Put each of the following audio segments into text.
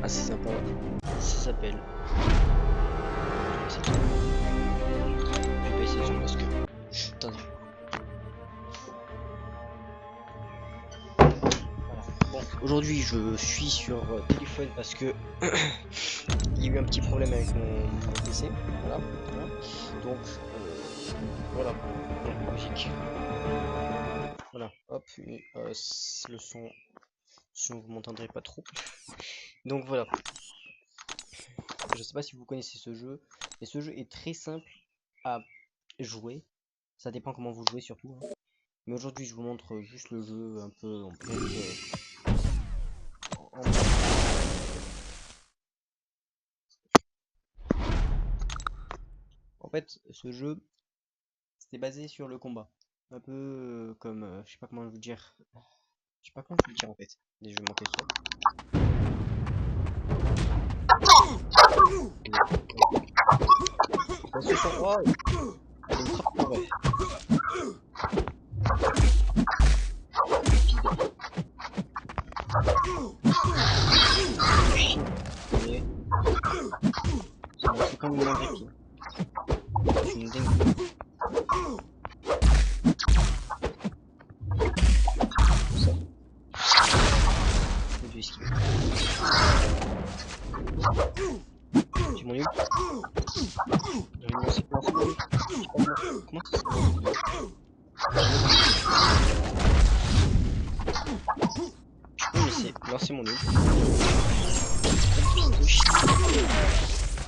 Ah, c'est sympa. Ça s'appelle. C'est tout. Je vais pas essayer de son parce que. Attendez. Voilà. Bon, aujourd'hui je suis sur téléphone parce que il y a eu un petit problème avec mon PC. Voilà. Hein. Donc, voilà. Donc, logique. Voilà. Hop. Le son. Sinon vous m'entendrez pas trop. Donc voilà. Je sais pas si vous connaissez ce jeu, mais ce jeu est très simple à jouer. Ça dépend comment vous jouez surtout. Hein. Mais aujourd'hui, je vous montre juste le jeu un peu en bref. En fait, ce jeu, c'était basé sur le combat. Un peu comme, je sais pas comment vous dire. Je sais pas comment vous dire en fait. Les jeux manquent ça. Ça se sent. Oh, allez, frappe pour vrai. Chien. Mais c'est quand même moins répit. C'est une dingue. Ça. Je vais esquiver. J'ai mon ult. Non, c'est pas mon ult. Comment ça se passe? Oui, mais c'est lancer mon ult.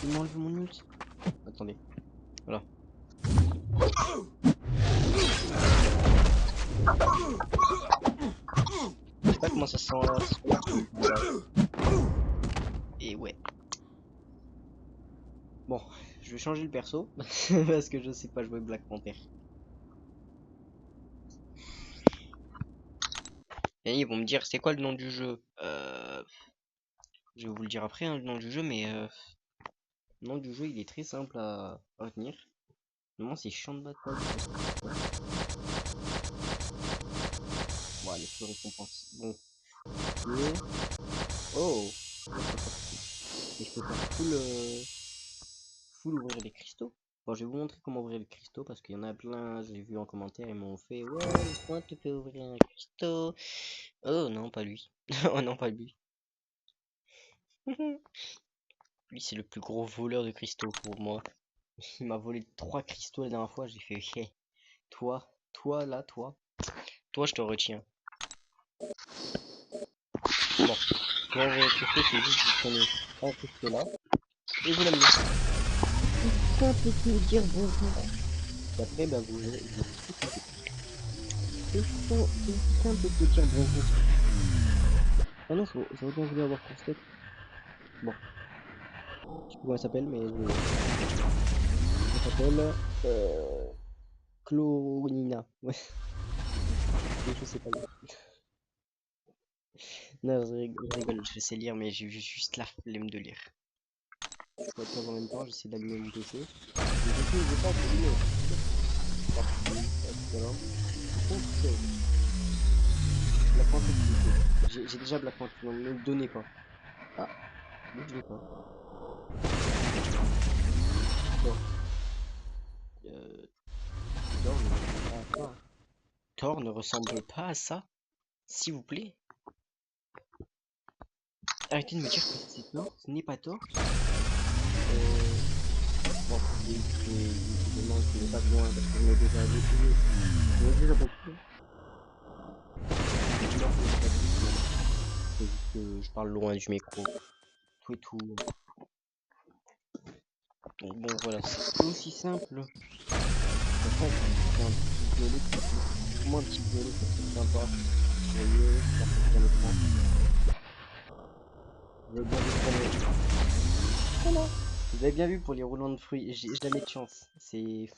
Il m'a enlevé mon ult. Attendez. Voilà. Je sais pas comment ça se sent. Voilà. Et ouais. Bon, je vais changer le perso parce que je sais pas jouer Black Panther. Et ils vont me dire c'est quoi le nom du jeu. Je vais vous le dire après hein, le nom du jeu, mais le nom du jeu il est très simple à retenir. Normalement c'est champ de bataille. Voilà, les plus récompenses. Bon. Et... Oh! Et je peux faire full ouvrir les cristaux. Bon, je vais vous montrer comment ouvrir les cristaux parce qu'il y en a plein, j'ai vu en commentaire, ils m'ont fait ouais, comment tu peux ouvrir un cristaux? Oh non, pas lui. Oh non, pas lui. Lui, c'est le plus gros voleur de cristaux pour moi. Il m'a volé 3 cristaux la dernière fois, j'ai fait hey, toi là, toi je te retiens. Bon, pour ouvrir les cristaux, c'est juste vous prenez un cristaux là et vous l'amenez. C'est simple de dire bonjour. Et après, bah, vous c'est aussi simple que dire bonjour. Ah non, j'aurais bien voulu avoir pour step. Bon, je sais plus comment elle s'appelle, mais elle s'appelle Chlorina. Ouais, je sais pas lire. Non, je rigole, je sais lire, mais j'ai juste la flemme de lire. Je vois pas en même temps, j'essaie d'allumer mon PC. Le PC, il veut pas s'allumer. Voilà. Ok, Black Panther, j'ai déjà Black Panther, donc ne le donnez pas. Ah, lui, je l'ai pas. Bon, euh, Thor ne ressemble pas à ça. Thor ne ressemble pas à ça, s'il vous plaît. Arrêtez de me dire que c'est Thor, ce n'est pas Thor. Bon, évidemment, je n'ai pas besoin parce que je l'ai déjà vécu. Je l'ai déjà beaucoup. C'est juste que je parle loin du micro. Tout et tout. Donc bon, voilà, c'est aussi simple. Franchement, c'est un petit violet, moi un petit violet, ça serait sympa. Vous voyez, ça fait bien le prendre. Vous avez bien vu pour les... Voilà. Vous avez bien vu pour les roulants de fruits, j'ai jamais de chance. C'est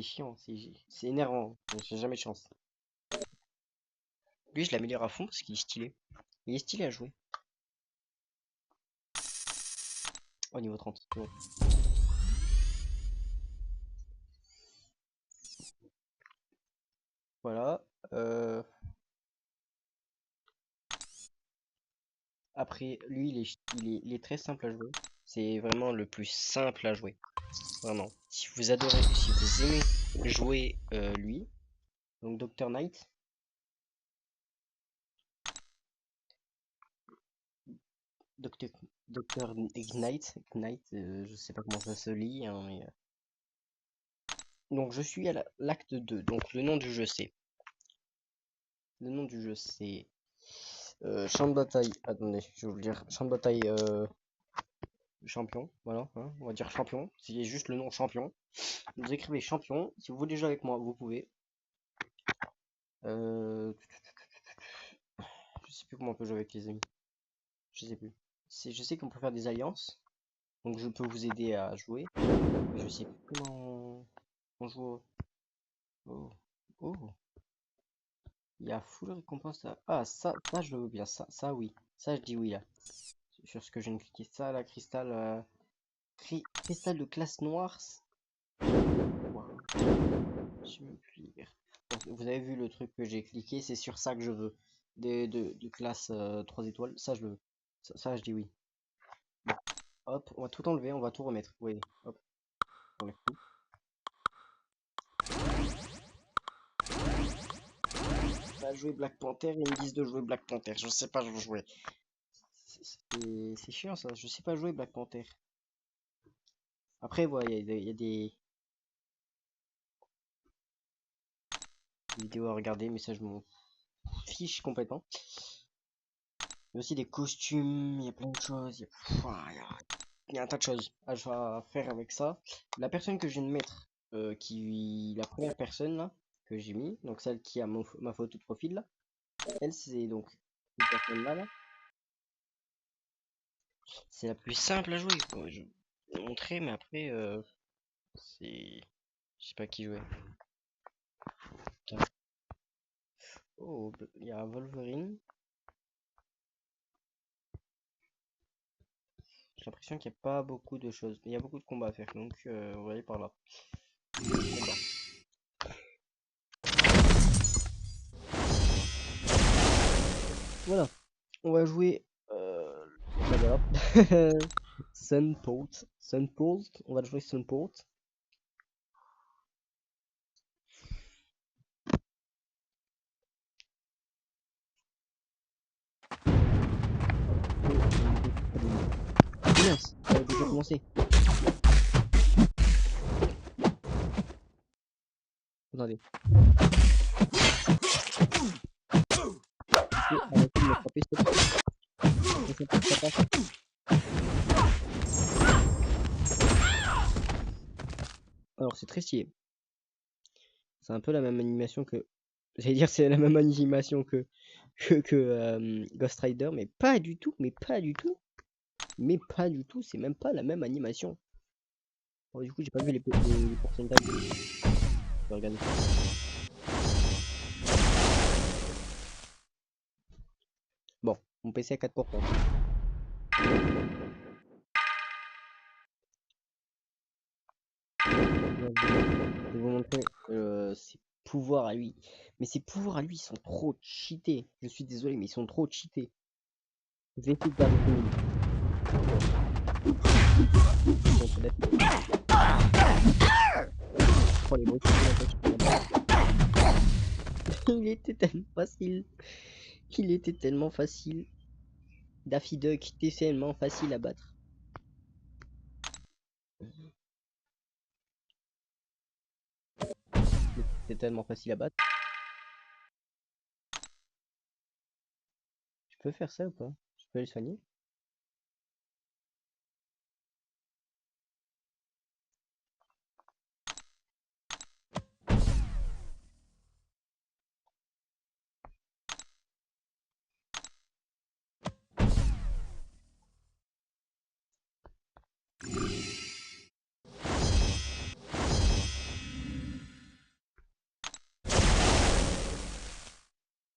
chiant, c'est énervant. J'ai jamais de chance. Lui, je l'améliore à fond parce qu'il est stylé. Il est stylé à jouer. Oh, niveau 30. Ouais. Voilà. Après, lui, il est très simple à jouer. C'est vraiment le plus simple à jouer. Vraiment. Si vous adorez, si vous aimez jouer lui, donc Dr. Knight, Dr. Dr. Ignite, Knight, je sais pas comment ça se lit, hein, mais, donc je suis à l'acte 2. Donc le nom du jeu c'est champ de bataille. Attendez, je vais vous le dire. Champ de bataille champion. Voilà, hein, on va dire champion. C'est juste le nom champion. Vous écrivez champion. Si vous voulez jouer avec moi, vous pouvez. Euh, je sais plus comment on peut jouer avec les amis. Je sais plus. Je sais qu'on peut faire des alliances. Donc je peux vous aider à jouer. Mais je sais plus comment on joue. Oh. Oh. Il y a full récompense là. Ah, ça je le veux bien. Ça oui. Ça je dis oui là. Sur ce que je viens de cliquer. Ça, la cristal. Cristal de classe noire. Wow. Je sais même plus lire. Bon, vous avez vu le truc que j'ai cliqué, c'est sur ça que je veux. De classe 3 étoiles, ça je le veux. Ça, je dis oui. Bon, hop, on va tout enlever, on va tout remettre. Oui, hop, on enlève tout. Pas jouer Black Panther, ils me disent de jouer Black Panther. Je sais pas jouer. C'est chiant ça, je sais pas jouer Black Panther. Après, voilà, il y a des vidéos à regarder, mais ça je m'en fiche complètement. Il y a aussi des costumes, il y a plein de choses. Il y a un tas de choses à faire avec ça. La personne que je viens de mettre, la première personne là, que j'ai mis, donc celle qui a ma photo de profil là, elle c'est donc cette personne là, c'est la plus simple à jouer. Bon, je vais vous montrer, mais après, c'est. Je sais pas qui jouer. Putain. Oh, il y a Wolverine. J'ai l'impression qu'il n'y a pas beaucoup de choses. Mais il y a beaucoup de combats à faire, donc on va aller par là. Combat. Voilà, on va jouer. Bah voilà. Sunport. Sunport. On va jouer Sunport. Mince, ça a déjà commencé. Attendez. Arrêtez de me frapper, s'il te plaît. Ça passe. Alors, c'est très stylé. C'est un peu la même animation que. J'allais dire, c'est la même animation que Ghost Rider, mais pas du tout, mais pas du tout. Mais pas du tout, c'est même pas la même animation. Bon, du coup, j'ai pas vu les pourcentages. Je vais regarder ça. Bon, mon PC à 4%. Je vais vous montrer ses pouvoirs à lui. Mais ses pouvoirs à lui, ils sont trop cheatés. Je suis désolé, mais ils sont trop cheatés. Je vais essayer de garder ce mille. Oh, les bruits, il était tellement facile. Il était tellement facile. Daffy Duck était tellement facile à battre. C'était tellement facile à battre. Je peux faire ça ou pas? Je peux aller soigner?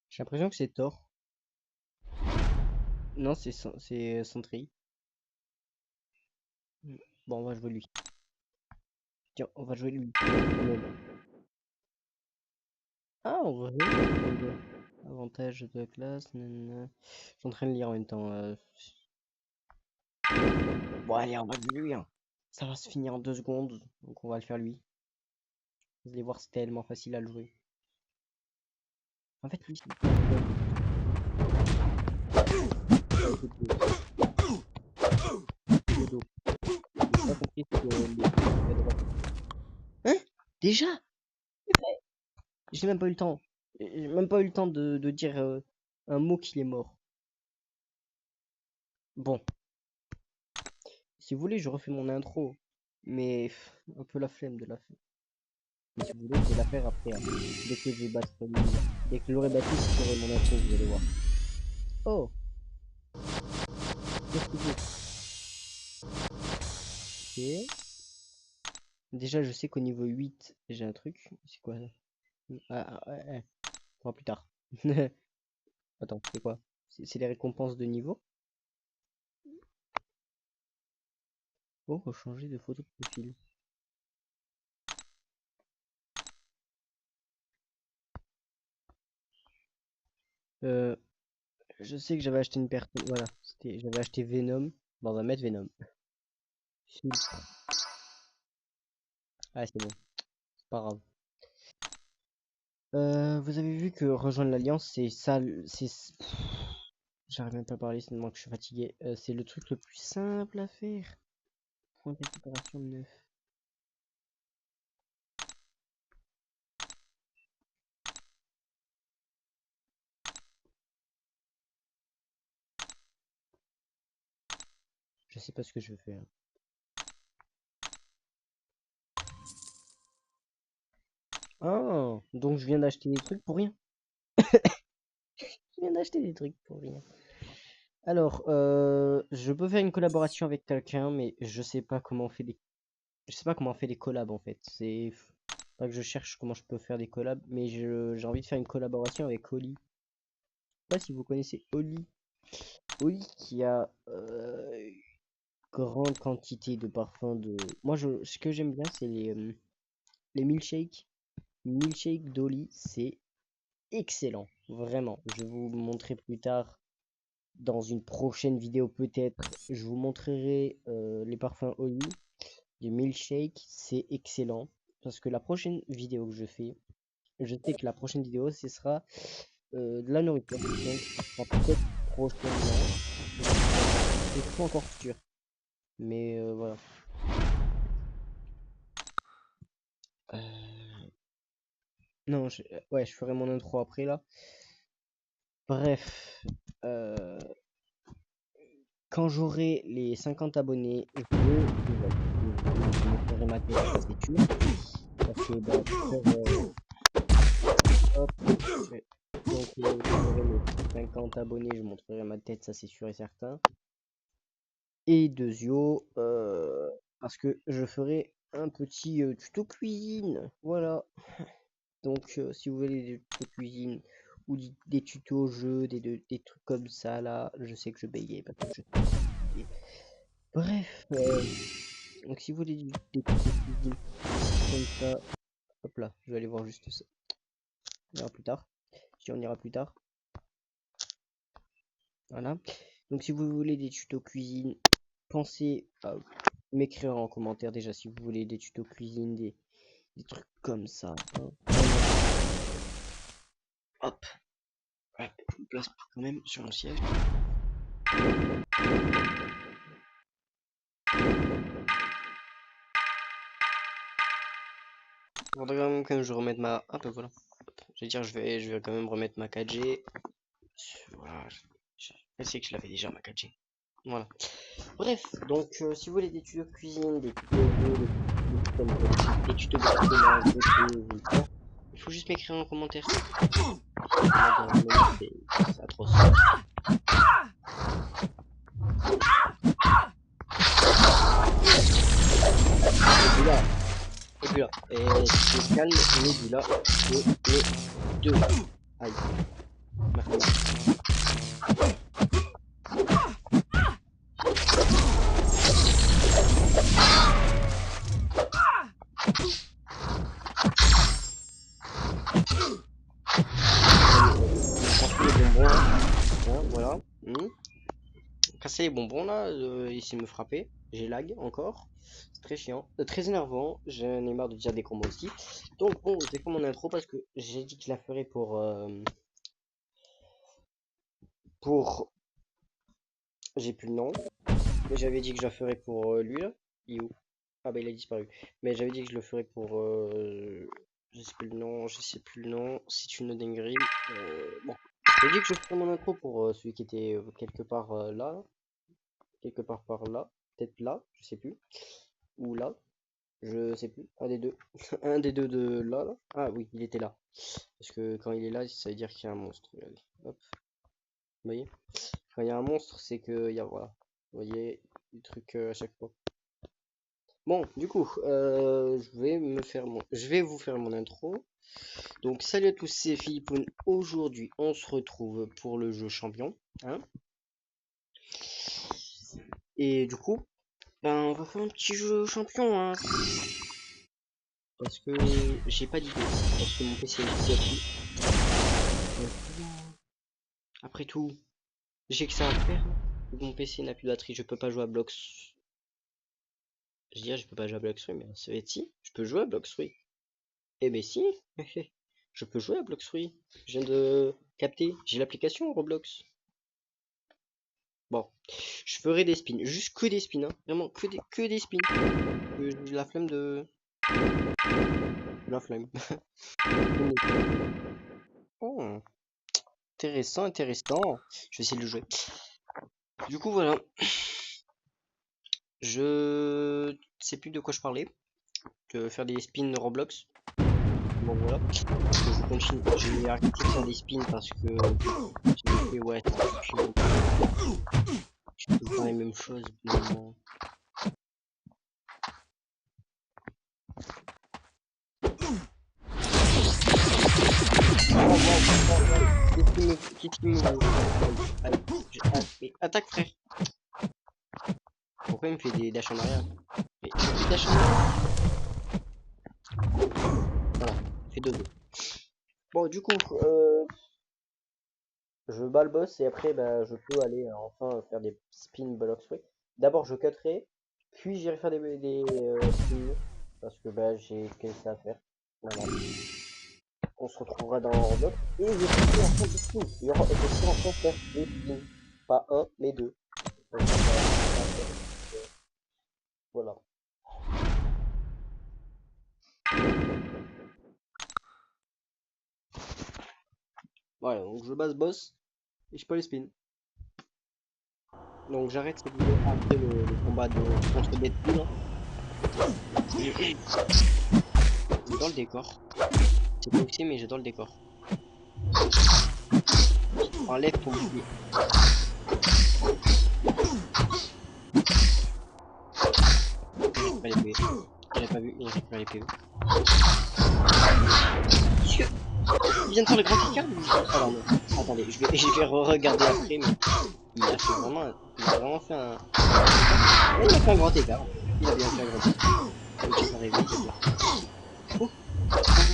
J'ai l'impression que c'est Thor. Non, c'est Sentry. Bon, on va jouer lui. Tiens, on va jouer lui. Ah, on va jouer. Avantage de la classe. Je suis en train de lire en même temps. Bon, allez, on va lui, hein. Ça va se finir en 2 secondes. Donc, on va le faire lui. Vous allez voir, c'est tellement facile à le jouer. En fait, lui, c'est dodo. J'ai pas compris ce que Hein? Déjà? J'ai même pas eu le temps. J'ai même pas eu le temps de dire un mot qu'il est mort. Bon, si vous voulez, je refais mon intro. Mais un peu la flemme de la faire. Mais si vous voulez, je vais la faire après, hein. Dès que je vais battre dès que je l'aurai battu, je ferai mon intro, vous allez voir. Oh, qu'est-ce que c'est? Ok. Déjà, je sais qu'au niveau 8 j'ai un truc. C'est quoi ça? Ouais. On verra plus tard. Attends, c'est quoi? C'est les récompenses de niveau? Oh, changer de photo de profil. Euh, je sais que j'avais acheté une personne. Voilà, j'avais acheté Venom. Bon, on va mettre Venom. Filtre. Ah, c'est bon, c'est pas grave. Vous avez vu que rejoindre l'Alliance, c'est ça. J'arrive même pas à parler, c'est tellement que je suis fatigué. C'est le truc le plus simple à faire. Point de récupération 9. Je sais pas ce que je veux faire. Ah, donc je viens d'acheter des trucs pour rien. Je viens d'acheter des trucs pour rien. Alors, je peux faire une collaboration avec quelqu'un, mais je sais pas comment on fait je sais pas comment on fait des collabs en fait. C'est pas que je cherche comment je peux faire des collabs, mais j'ai envie de faire une collaboration avec Oli. Je sais pas si vous connaissez Oli. Oli qui a grande quantité de parfums de. Moi, ce que j'aime bien, c'est les milkshakes. Milkshake d'Oli, c'est excellent, vraiment. Je vais vous montrer plus tard dans une prochaine vidéo peut-être. Je vous montrerai les parfums Oli. Les milkshakes, c'est excellent. Parce que la prochaine vidéo que je fais, je sais que la prochaine vidéo, ce sera de la nourriture. Donc, ce sera peut-être prochainement. C'est pas encore sûr. Mais voilà. Non, ouais, je ferai mon intro après là. Bref, quand j'aurai les 50 abonnés, je montrerai ma tête, ça c'est sûr. Parce que bah, hop, donc quand j'aurai les 50 abonnés, je montrerai ma tête, ça c'est sûr et certain. Et Dezio, parce que je ferai un petit tuto cuisine, voilà. Donc, si vous voulez des tutos cuisine ou des tutos jeux, des trucs comme ça, là, je sais que je bégaye parce que je... Bref, donc si vous voulez des tutos cuisine comme ça, hop là, je vais aller voir juste ça. On ira plus tard. Si on ira plus tard. Voilà. Donc, si vous voulez des tutos cuisine, pensez à m'écrire en commentaire déjà si vous voulez des tutos cuisine, des trucs comme ça, hein. Hop. Voilà, je me place quand même sur mon siège. Faudrait quand même que je remette ma. Ah ben voilà. Je vais dire, je vais quand même remettre ma 4G. Voilà. Je sais que je l'avais déjà ma 4G. Voilà. Bref, donc si vous voulez des tutos de cuisine, des tutos des tutos de bricolage, il faut juste m'écrire en commentaire. C'est atroce. Nebula. Et je calme Nebula. Et les deux. Aïe. Merci. casser les bonbons là, essayer de me frapper. J'ai lag encore. C'est très chiant. Très énervant. J'en ai marre de dire des combos aussi. Donc bon, j'ai fait mon intro parce que j'ai dit que je la ferais pour... J'ai plus le nom. Mais j'avais dit que je la ferais pour lui là. Il est où? Ah bah il a disparu. Mais j'avais dit que je le ferais pour... Je sais plus le nom, je sais plus le nom. C'est une dinguerie. Bon. J'ai dit que je ferais mon intro pour celui qui était quelque part là. Quelque part par là. Peut-être là, je sais plus. Ou là. Je sais plus. Un des deux. Un des deux de là, là. Ah oui, il était là. Parce que quand il est là, ça veut dire qu'il y a un monstre. Regardez. Hop. Vous voyez? Quand il y a un monstre, c'est que il y a voilà. Vous voyez, des trucs à chaque fois. Bon, du coup, je vais vous faire mon intro. Donc, salut à tous, c'est Philippone. Aujourd'hui, on se retrouve pour le jeu champion, hein. Et du coup, ben, on va faire un petit jeu champion, hein. Parce que j'ai pas d'idée. Parce que mon PC est pris. Après tout, j'ai que ça à faire. Mon PC n'a plus de batterie, je peux pas jouer à Blox. Je dirais, je peux pas jouer à Blox Free, mais ça va être si. Je peux jouer à Blox Free. Eh ben si. Je peux jouer à Blox Free. Je viens de capter. J'ai l'application Roblox. Bon, je ferai des spins. Juste que des spins, hein. Vraiment, que des spins. J'ai la flemme de... La flemme. Oh, intéressant, intéressant. Je vais essayer de le jouer. Du coup, voilà. Je sais plus de quoi je parlais. De faire des spins Roblox. Bon, voilà. Je continue. J'ai arrêté de faire des spins parce que j'ai fait, ouais, je fais tout le temps les mêmes choses. Finalement. Attaque, frère. Pourquoi il me fait des dash en arrière? Mais je fais des dash en arrière. Voilà, il fait 2-2. Bon, du coup, je bats le boss et après, bah, je peux aller enfin faire des spin blocks free. D'abord, je cutterai, puis j'irai faire des spins parce que bah, j'ai quelque chose à faire. Voilà. On se retrouvera dans Roblox et je ferai enfin des spins. Je ferai enfin faire des spins. Pas un, mais deux. Voilà. Voilà, donc je bats ce boss et je peux les spin. Donc j'arrête cette vidéo après le combat contre Deadpool. J'adore le décor. C'est pas aussi, mais j'adore le décor. Enlève ton bouclier. Il a pas vu, il récupère les PV. Il vient de faire le grand écart. Alors non, attendez, je vais re-regarder après, mais il a vraiment fait un... Il a fait un grand écart. Il a bien fait un grand écart. Donc j'ai pas rêvé, c'est là. Oh,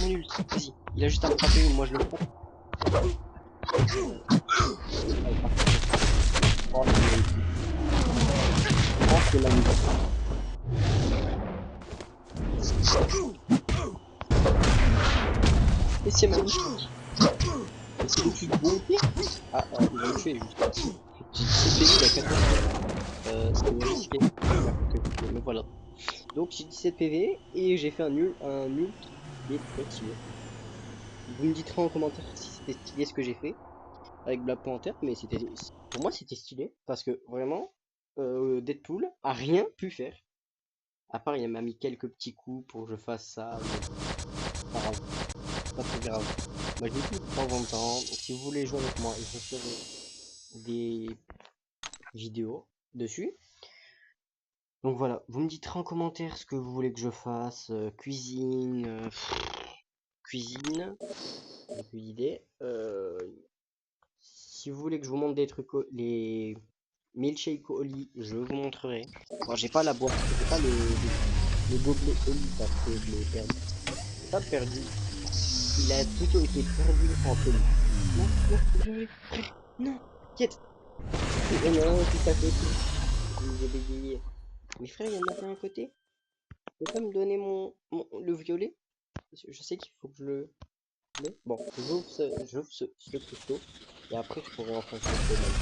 mon nul, vas-y. Il a juste à me frapper ou moi je le frappe. Oh, c'est magnifique. Et c'est magnifique. C'est le plus beau pire. Ah, il va me tuer juste. J'ai 17 PV, il a 14 c'est vérifié. Mais voilà. Donc j'ai 17 PV et j'ai fait un nul qui est très stylé. Vous me direz en commentaire si c'était stylé ce que j'ai fait avec Black Panther, mais pour moi c'était stylé parce que vraiment Deadpool a rien pu faire. À part il m'a mis quelques petits coups pour que je fasse ça. Mais pas grave. Pas très grave. Moi je joue de temps en temps. Donc si vous voulez jouer avec moi, il faut faire des vidéos dessus. Donc voilà, vous me direz en commentaire ce que vous voulez que je fasse. Cuisine. Cuisine. J'ai plus d'idées. Si vous voulez que je vous montre des trucs, les milkshake au lit, je vous montrerai. Bon, j'ai pas la boîte, j'ai pas les gobelets au lit parce que je l'ai perdu. J'ai pas perdu. Il a plutôt été perdu en folie. Non, non, non, quitte. Oh non, tout à côté. J'ai bégayé. Mais frère, il y en avait un côté. Tu peux pas me donner le violet? Parce que je sais qu'il faut que je le... Bon, j'ouvre ce cristaux. Et après, je pourrai enfoncer le domaine.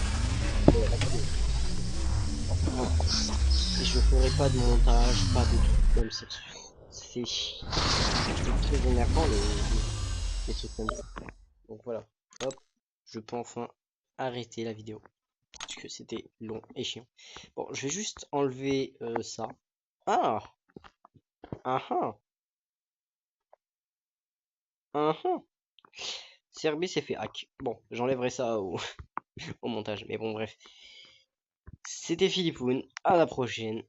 Et je ferai pas de montage, pas de trucs comme ça. C'est très énervant les trucs comme ça. Donc voilà. Hop. Je peux enfin arrêter la vidéo. Parce que c'était long et chiant. Bon, je vais juste enlever ça. Ah! Ah ah! Ah ah! CRB s'est fait hack. Bon, j'enlèverai ça au montage. Mais bon, bref. C'était Philippoun. À la prochaine.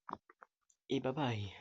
Et bye bye.